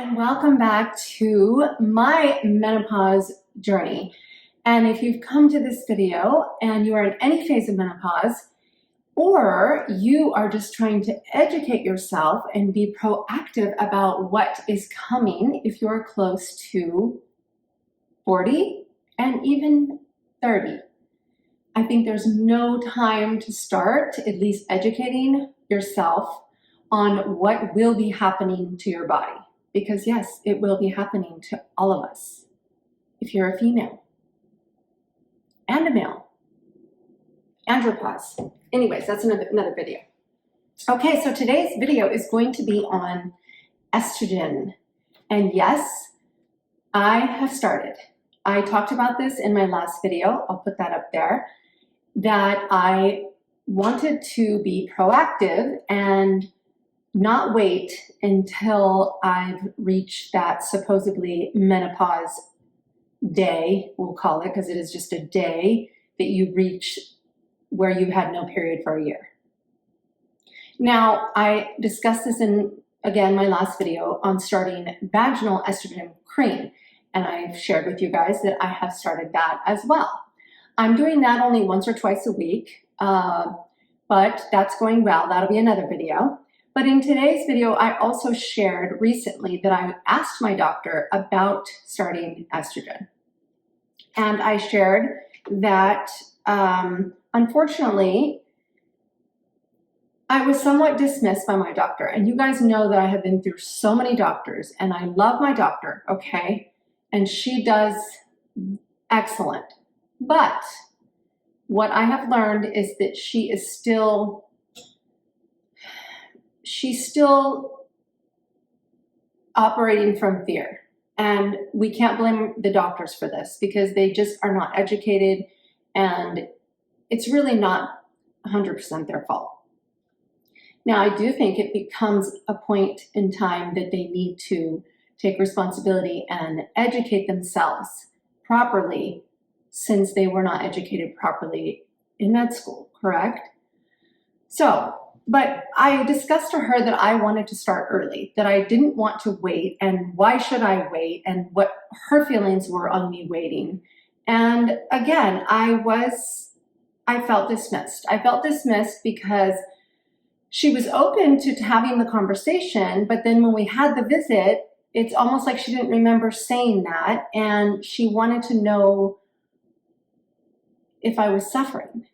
and welcome back to my menopause journey. And if you've come to this video and you are in any phase of menopause, or you are just trying to educate yourself and be proactive about what is coming if you're close to 40 and even 30, I think there's no time to start at least educating yourself on what will be happening to your body. Because yes, it will be happening to all of us. If you're a female and a male, andropause. Anyways, that's another video. Okay, so today's video is going to be on estrogen. And yes, I have started. I talked about this in my last video. I'll put that up there. That I wanted to be proactive and not wait until I've reached that supposedly menopause day, we'll call it, because it is just a day that you reach where you had no period for a year. Now, I discussed this in, again, my last video on starting vaginal estrogen cream, and I've shared with you guys that I have started that as well. I'm doing that only once or twice a week, but that's going well. That'll be another video. But in today's video, I also shared recently that I asked my doctor about starting estrogen. And I shared that, unfortunately, I was somewhat dismissed by my doctor. And you guys know that I have been through so many doctors, and I love my doctor, okay? And she does excellent. But what I have learned is that she's still operating from fear. And we can't blame the doctors for this because they just are not educated, and it's really not 100% their fault. Now, I do think it becomes a point in time that they need to take responsibility and educate themselves properly, since they were not educated properly in med school, correct? So, but I discussed to her that I wanted to start early, that I didn't want to wait, and why should I wait, and what her feelings were on me waiting. And again, I felt dismissed. I felt dismissed because she was open to having the conversation, but then when we had the visit, it's almost like she didn't remember saying that, and she wanted to know if I was suffering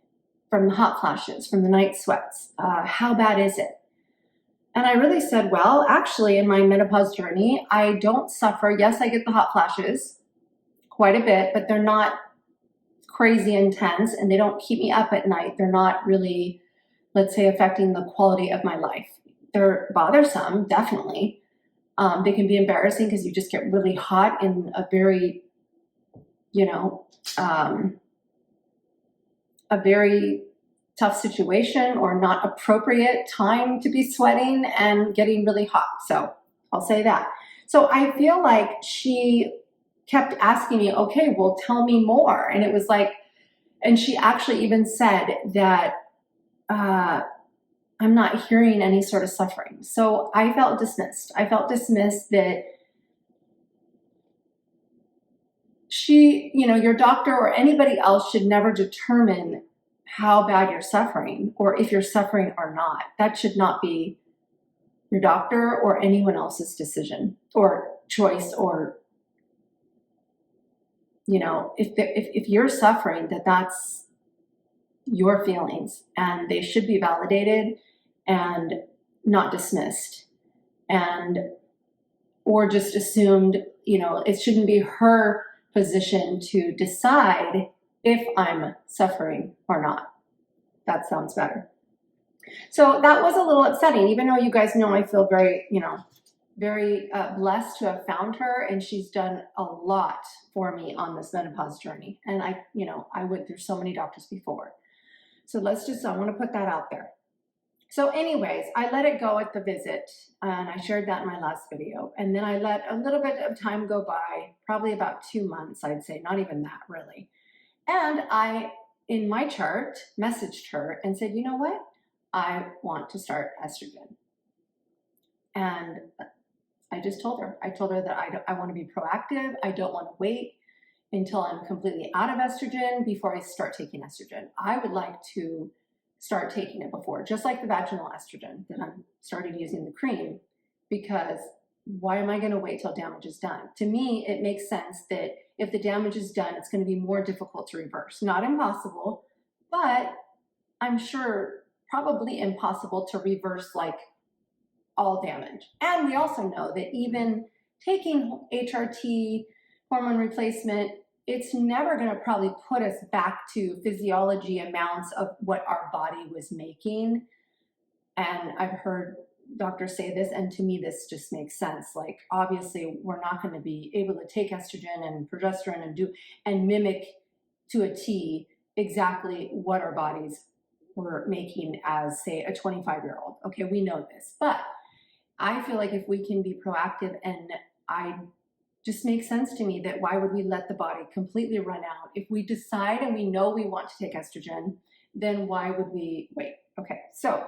from the hot flashes, from the night sweats. How bad is it? And I really said, well, actually, in my menopause journey, I don't suffer. Yes, I get the hot flashes quite a bit, but they're not crazy intense, and they don't keep me up at night. They're not really, let's say, affecting the quality of my life. They're bothersome, definitely. They can be embarrassing because you just get really hot in a very, a very tough situation or not appropriate time to be sweating and getting really hot. So I'll say that. So I feel like she kept asking me, okay, well, tell me more. And it was like, and she actually even said that I'm not hearing any sort of suffering. So I felt dismissed. I felt dismissed that she, your doctor or anybody else should never determine how bad you're suffering or if you're suffering or not. That should not be your doctor or anyone else's decision or choice, or, if you're suffering, that's your feelings, and they should be validated and not dismissed, or just assumed. It shouldn't be her position to decide if I'm suffering or not. That sounds better. So that was a little upsetting, even though you guys know I feel very, very blessed to have found her, and she's done a lot for me on this menopause journey. And I went through so many doctors before. So I want to put that out there. So anyways, I let it go at the visit, and I shared that in my last video. And then I let a little bit of time go by, probably about 2 months, I'd say, not even that really. And I, in my chart, messaged her and said, you know what? I want to start estrogen. And I just told her. I told her that I want to be proactive. I don't want to wait until I'm completely out of estrogen before I start taking estrogen. I would like to start taking it before, just like the vaginal estrogen that I'm started using the cream, because why am I going to wait till damage is done? To me, it makes sense that if the damage is done, it's going to be more difficult to reverse. Not impossible, but I'm sure probably impossible to reverse like all damage. And we also know that even taking HRT, hormone replacement, it's never going to probably put us back to physiology amounts of what our body was making. And I've heard doctors say this, and to me this just makes sense. Like, obviously we're not going to be able to take estrogen and progesterone and mimic to a T exactly what our bodies were making as, say, a 25-year-old. Okay, we know this, but I feel like if we can be proactive, and I just makes sense to me that why would we let the body completely run out? If we decide and we know we want to take estrogen, then why would we wait? Okay, so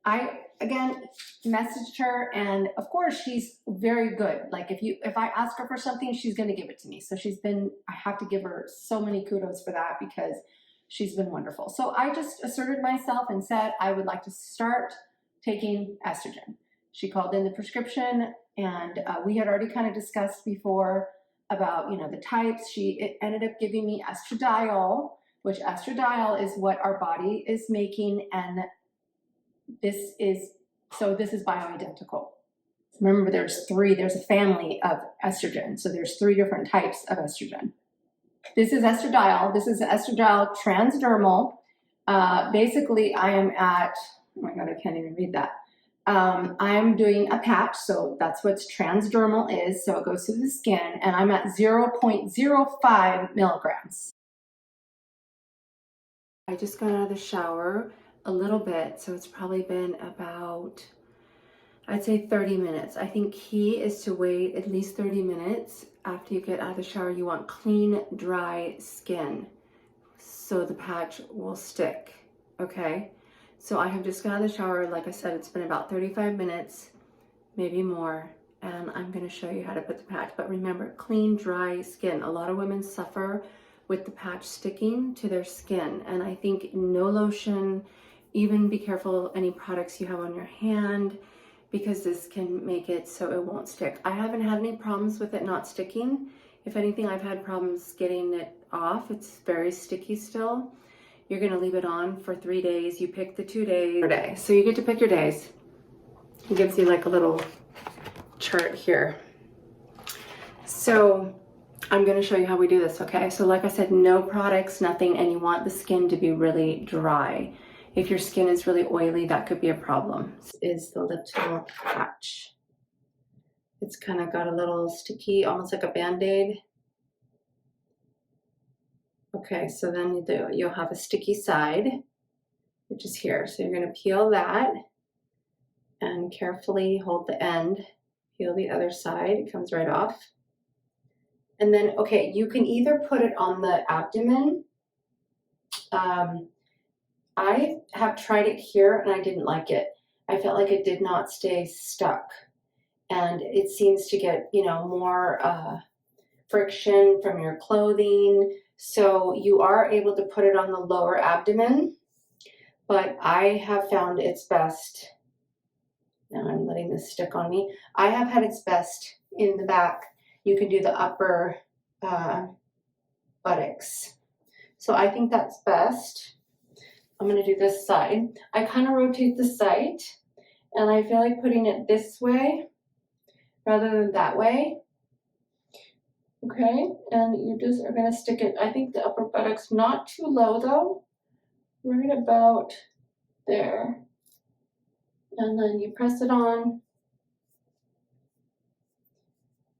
I, again, messaged her, and of course she's very good. Like, if I ask her for something, she's going to give it to me. So I have to give her so many kudos for that, because she's been wonderful. So I just asserted myself and said I would like to start taking estrogen. She called in the prescription, and we had already kind of discussed before about, the types. It ended up giving me estradiol, which estradiol is what our body is making, and this is bioidentical. Remember, there's a family of estrogen, so there's 3 different types of estrogen. This is estradiol. This is estradiol transdermal. Basically, I am at, oh my God, I can't even read that. I'm doing a patch, so that's what transdermal is. So it goes through the skin, and I'm at 0.05 milligrams. I just got out of the shower a little bit, so it's probably been about, I'd say 30 minutes. I think key is to wait at least 30 minutes after you get out of the shower. You want clean, dry skin so the patch will stick, okay? So I have just got out of the shower. Like I said, it's been about 35 minutes, maybe more, and I'm gonna show you how to put the patch. But remember, clean, dry skin. A lot of women suffer with the patch sticking to their skin, and I think no lotion, even be careful any products you have on your hand, because this can make it so it won't stick. I haven't had any problems with it not sticking. If anything, I've had problems getting it off. It's very sticky still. You're gonna leave it on for 3 days. You pick the 2 days per day. So you get to pick your days. It gives you like a little chart here. So I'm gonna show you how we do this, okay? So like I said, no products, nothing, and you want the skin to be really dry. If your skin is really oily, that could be a problem. This is the little patch. It's kind of got a little sticky, almost like a Band-Aid. Okay, so then you'll have a sticky side, which is here. So you're gonna peel that and carefully hold the end, peel the other side, it comes right off. And then, okay, you can either put it on the abdomen. I have tried it here and I didn't like it. I felt like it did not stay stuck. And it seems to get, more friction from your clothing. So you are able to put it on the lower abdomen, but I have found it's best, now I'm letting this stick on me. I have had it's best in the back. You can do the upper buttocks. So I think that's best. I'm gonna do this side. I kind of rotate the site, and I feel like putting it this way rather than that way. Okay, and you just are gonna stick it, I think the upper buttocks, not too low though, right about there. And then you press it on,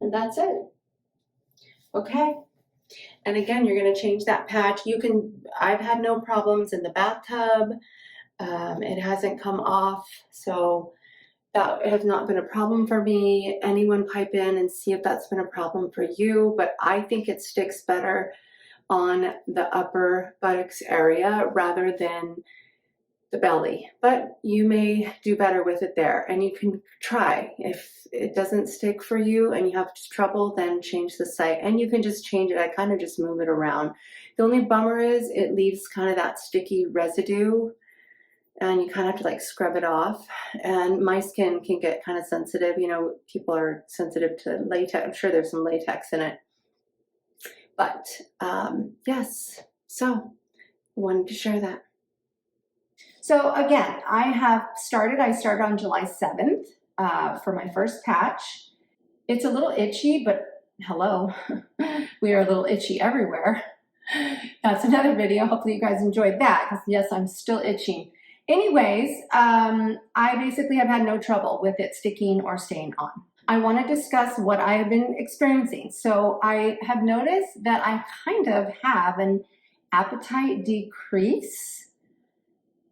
and that's it. Okay, and again, you're gonna change that patch. I've had no problems in the bathtub. It hasn't come off, so that has not been a problem for me. Anyone pipe in and see if that's been a problem for you, but I think it sticks better on the upper buttocks area rather than the belly, but you may do better with it there, and you can try. If it doesn't stick for you and you have trouble, then change the site, and you can just change it. I kind of just move it around. The only bummer is it leaves kind of that sticky residue, and you kind of have to like scrub it off, and my skin can get kind of sensitive. You know, people are sensitive to latex. I'm sure there's some latex in it, but yes, so I wanted to share that. So again, I started on July 7th for my first patch. It's a little itchy, but hello, we are a little itchy everywhere. That's another video. Hopefully you guys enjoyed that, because yes, I'm still itching. Anyways, I basically have had no trouble with it sticking or staying on. I want to discuss what I have been experiencing. So I have noticed that I kind of have an appetite decrease.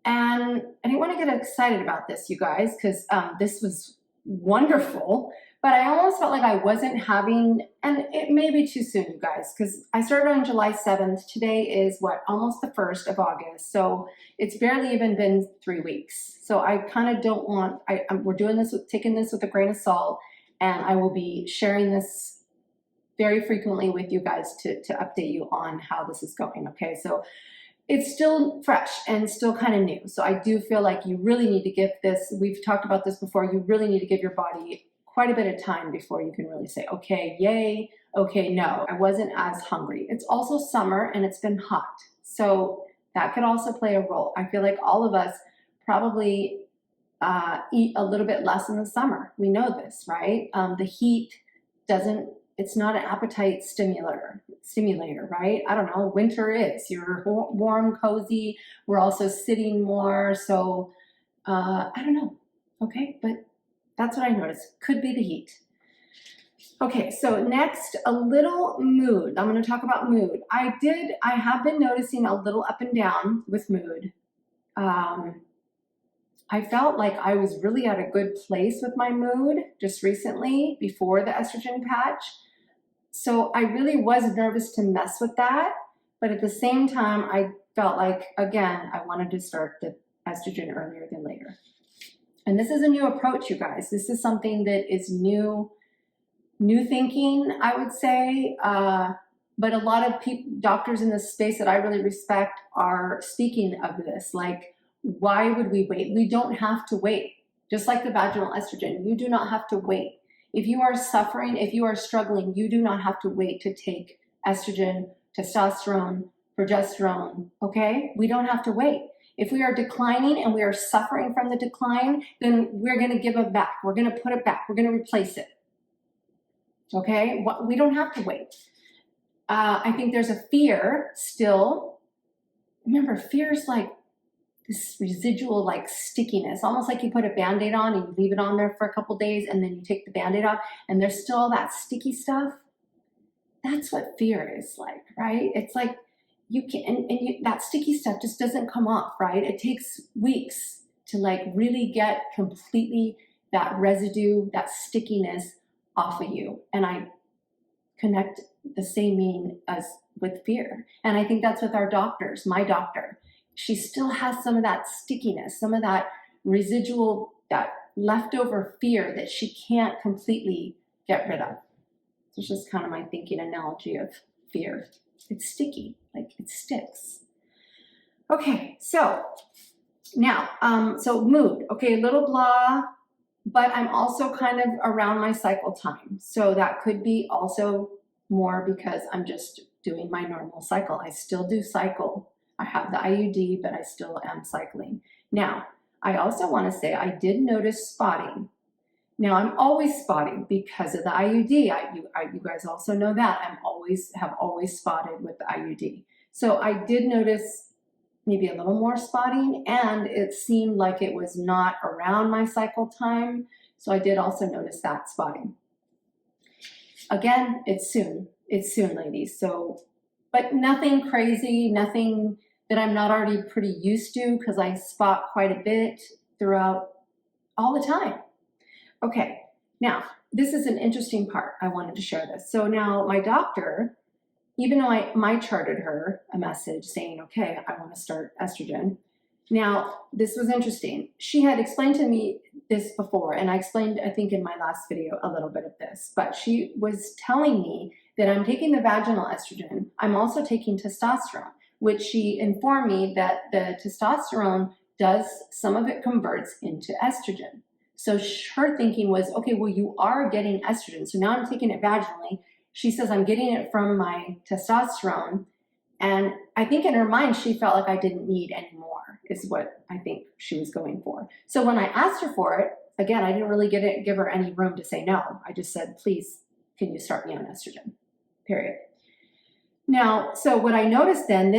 And I didn't want to get excited about this, you guys, because this was wonderful, but I almost felt like I wasn't having, and it may be too soon, you guys, because I started on July 7th. Today is what, almost the 1st of August. So it's barely even been 3 weeks. So I kind of don't want, we're doing this taking this with a grain of salt, and I will be sharing this very frequently with you guys to update you on how this is going. Okay, so it's still fresh and still kind of new. So I do feel like you really need to give this, we've talked about this before, you really need to give your body quite a bit of time before you can really say, okay, yay, okay, no. I wasn't as hungry. It's also summer and it's been hot. So that could also play a role. I feel like all of us probably eat a little bit less in the summer. We know this, right? The heat it's not an appetite stimulator, right? I don't know, winter is, you're warm, cozy, we're also sitting more, so I don't know, okay, but that's what I noticed, could be the heat. Okay, so next, a little mood. I'm gonna talk about mood. I have been noticing a little up and down with mood. I felt like I was really at a good place with my mood just recently before the estrogen patch. So I really was nervous to mess with that. But at the same time, I felt like, again, I wanted to start the estrogen earlier than later. And this is a new approach, you guys. This is something that is new thinking, I would say. But a lot of doctors in this space that I really respect are speaking of this. Like, why would we wait? We don't have to wait. Just like the vaginal estrogen, you do not have to wait. If you are suffering, if you are struggling, you do not have to wait to take estrogen, testosterone, progesterone, okay? We don't have to wait. If we are declining and we are suffering from the decline, then we're gonna give it back. We're gonna put it back. We're gonna replace it, okay? We don't have to wait. I think there's a fear still. Remember, fear is like this residual like stickiness, almost like you put a Band-Aid on and you leave it on there for a couple days and then you take the Band-Aid off and there's still all that sticky stuff. That's what fear is like, right? It's like you can, that sticky stuff just doesn't come off, right? It takes weeks to like really get completely that residue, that stickiness off of you. And I connect the same meaning as with fear. And I think that's with our doctors. My doctor, she still has some of that stickiness, some of that residual, that leftover fear that she can't completely get rid of. So it's just kind of my thinking analogy of fear. It's sticky, like it sticks. Okay, so now, so mood, okay, a little blah, but I'm also kind of around my cycle time. So that could be also more because I'm just doing my normal cycle. I still do cycle. I have the IUD, but I still am cycling. Now, I also want to say I did notice spotting. Now, I'm always spotting because of the IUD. You guys also know that. have always spotted with the IUD. So I did notice maybe a little more spotting, and it seemed like it was not around my cycle time. So I did also notice that spotting. Again, it's soon. It's soon, ladies. So, but nothing crazy, nothing that I'm not already pretty used to, because I spot quite a bit throughout all the time. Okay, now this is an interesting part. I wanted to share this. So now my doctor, even though I charted her a message saying, okay, I want to start estrogen, Now, this was interesting. She had explained to me this before, and I explained, I think, in my last video a little bit of this, but she was telling me that I'm taking the vaginal estrogen. I'm also taking testosterone, which she informed me that the testosterone does, some of it converts into estrogen. So her thinking was, okay, well, you are getting estrogen. So now I'm taking it vaginally. She says I'm getting it from my testosterone. And I think in her mind, she felt like I didn't need any more, is what I think she was going for. So when I asked her for it, again, I didn't really give her any room to say no. I just said, please, can you start me on estrogen, period. Now, so what I noticed then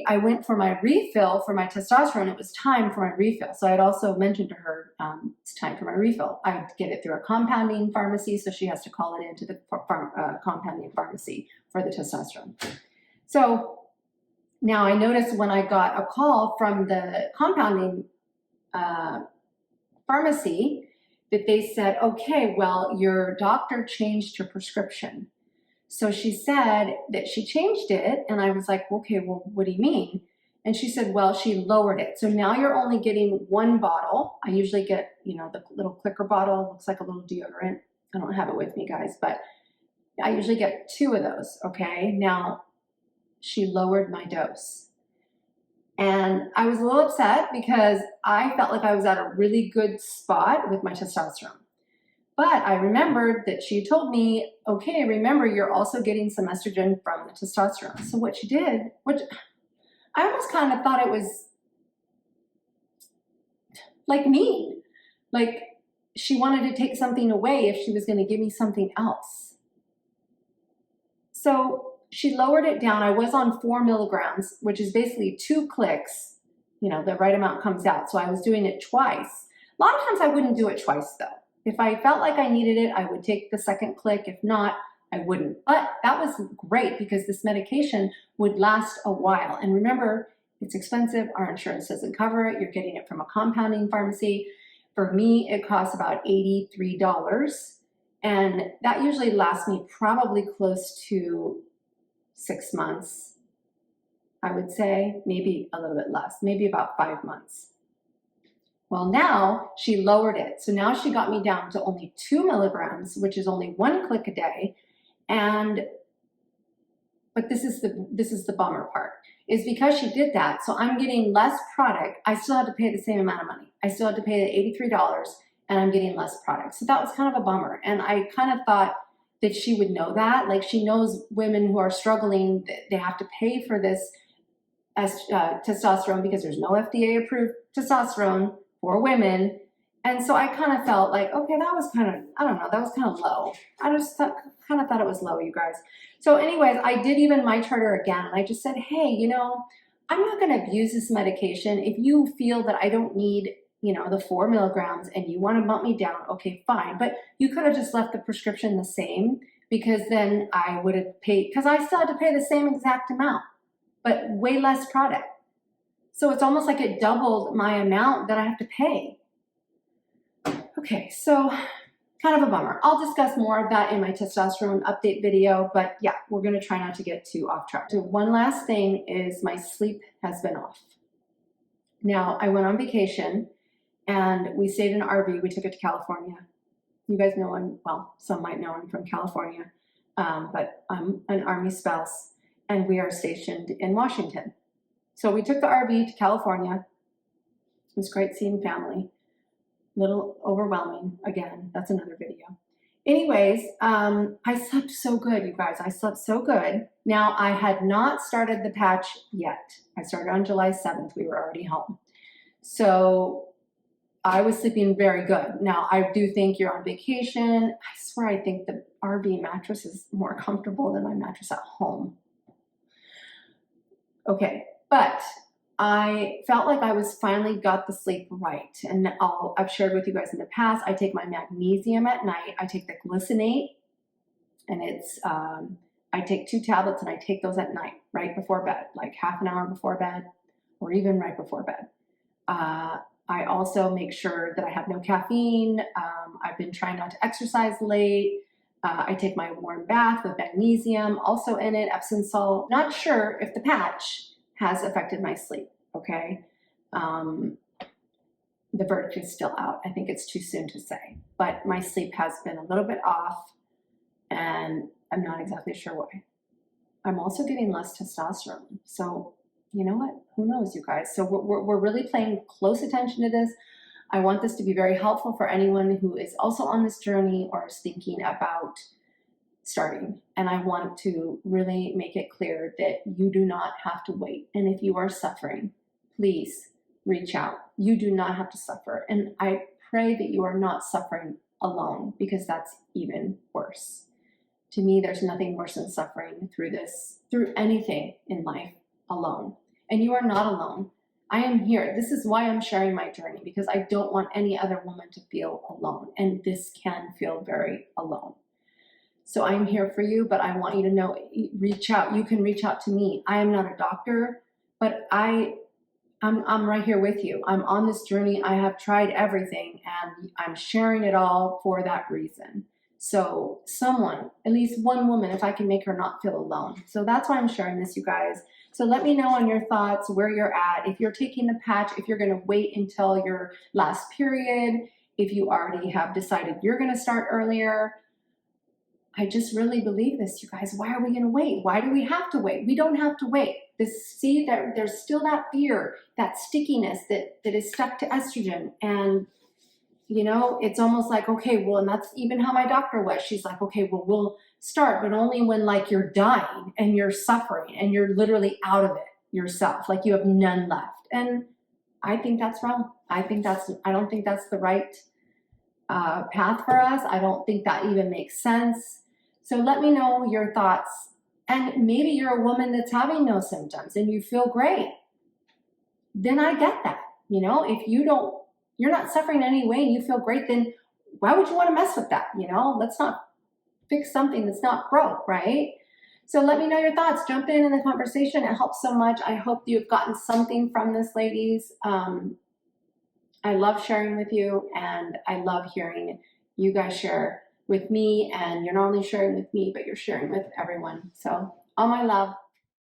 I went for my refill for my testosterone. It was time for my refill. So I had also mentioned to her, it's time for my refill. I get it through a compounding pharmacy, so she has to call it into the compounding pharmacy for the testosterone. So now I noticed when I got a call from the compounding pharmacy that they said, okay, well, your doctor changed her prescription. So she said that she changed it, and I was like, okay, well, what do you mean? And she said, well, she lowered it. So now you're only getting one bottle. I usually get, the little clicker bottle, looks like a little deodorant. I don't have it with me, guys, but I usually get 2 of those, okay? Now, she lowered my dose. And I was a little upset because I felt like I was at a really good spot with my testosterone. But I remembered that she told me, okay, remember, you're also getting some estrogen from the testosterone. So what she did, which I almost kind of thought it was like mean. Like she wanted to take something away if she was going to give me something else. So she lowered it down. I was on 4 milligrams, which is basically 2 clicks. The right amount comes out. So I was doing it twice. A lot of times I wouldn't do it twice though. If I felt like I needed it, I would take the second click. If not, I wouldn't. But that was great because this medication would last a while. And remember, it's expensive. Our insurance doesn't cover it. You're getting it from a compounding pharmacy. For me, it costs about $83. And that usually lasts me probably close to 6 months, I would say, maybe a little bit less, maybe about 5 months. Well, now she lowered it. So now she got me down to only 2 milligrams, which is only 1 click a day. But this is the bummer part, is because she did that. So I'm getting less product. I still had to pay the same amount of money. I still had to pay the $83, and I'm getting less product. So that was kind of a bummer. And I kind of thought that she would know that. Like she knows women who are struggling, that they have to pay for this testosterone because there's no FDA approved testosterone for women. And so I kind of felt like, okay, that was kind of, I don't know, that was kind of low. I just kind of thought it was low, you guys. So anyways, I did even my charter again. And I just said, hey, I'm not going to abuse this medication. If you feel that I don't need, the 4 milligrams and you want to bump me down, okay, fine. But you could have just left the prescription the same, because then I would have paid, because I still had to pay the same exact amount, but way less product. So it's almost like it doubled my amount that I have to pay. Okay, so kind of a bummer. I'll discuss more of that in my testosterone update video, but yeah, we're gonna try not to get too off track. So one last thing is my sleep has been off. Now, I went on vacation and we stayed in an RV. We took it to California. You guys know him, well, some might know him from California, but I'm an Army spouse and we are stationed in Washington. So we took the RV to California. It was great seeing family. A little overwhelming. Again, that's another video. Anyways, I slept so good, you guys. I slept so good. Now, I had not started the patch yet. I started on July 7th. We were already home. So I was sleeping very good. Now, I do think you're on vacation. I swear I think the RV mattress is more comfortable than my mattress at home. Okay, but I felt like I was finally got the sleep right. And I've shared with you guys in the past, I take my magnesium at night. I take the glycinate, and it's, I take 2 tablets and I take those at night, right before bed, like half an hour before bed, or even right before bed. I also make sure that I have no caffeine. I've been trying not to exercise late. I take my warm bath with magnesium, also in it, Epsom salt. Not sure if the patch has affected my sleep, okay? The verdict is still out. I think it's too soon to say, but my sleep has been a little bit off and I'm not exactly sure why. I'm also getting less testosterone. So you know what? Who knows, you guys? So we're really paying close attention to this. I want this to be very helpful for anyone who is also on this journey or is thinking about starting. And I want to really make it clear that you do not have to wait. And if you are suffering, please reach out. You do not have to suffer. And I pray that you are not suffering alone, because that's even worse. To me, there's nothing worse than suffering through this, through anything in life alone. And you are not alone. I am here. This is why I'm sharing my journey, because I don't want any other woman to feel alone. And this can feel very alone. So I'm here for you, but I want you to know, reach out. You can reach out to me. I am not a doctor, but I'm right here with you. I'm on this journey. I have tried everything and I'm sharing it all for that reason. So someone, at least one woman, if I can make her not feel alone. So that's why I'm sharing this, you guys. So let me know on your thoughts, where you're at. If you're taking the patch, if you're going to wait until your last period, if you already have decided you're going to start earlier. I just really believe this, you guys. Why are we going to wait? Why do we have to wait? We don't have to wait. See, there's still that fear, that stickiness that is stuck to estrogen. And, you know, it's almost like, okay, well, and that's even how my doctor was. She's like, okay, well, we'll start, but only when like you're dying and you're suffering and you're literally out of it yourself, like you have none left. And I think that's wrong. I don't think that's the right path for us. I don't think that even makes sense. So let me know your thoughts. And maybe you're a woman that's having no symptoms and you feel great. Then I get that. You know, if you're not suffering in any way and you feel great, then why would you want to mess with that? You know, let's not fix something that's not broke, right? So let me know your thoughts. Jump in the conversation. It helps so much. I hope you've gotten something from this, ladies. I love sharing with you, and I love hearing you guys share with me. And you're not only sharing with me, but you're sharing with everyone. So all my love.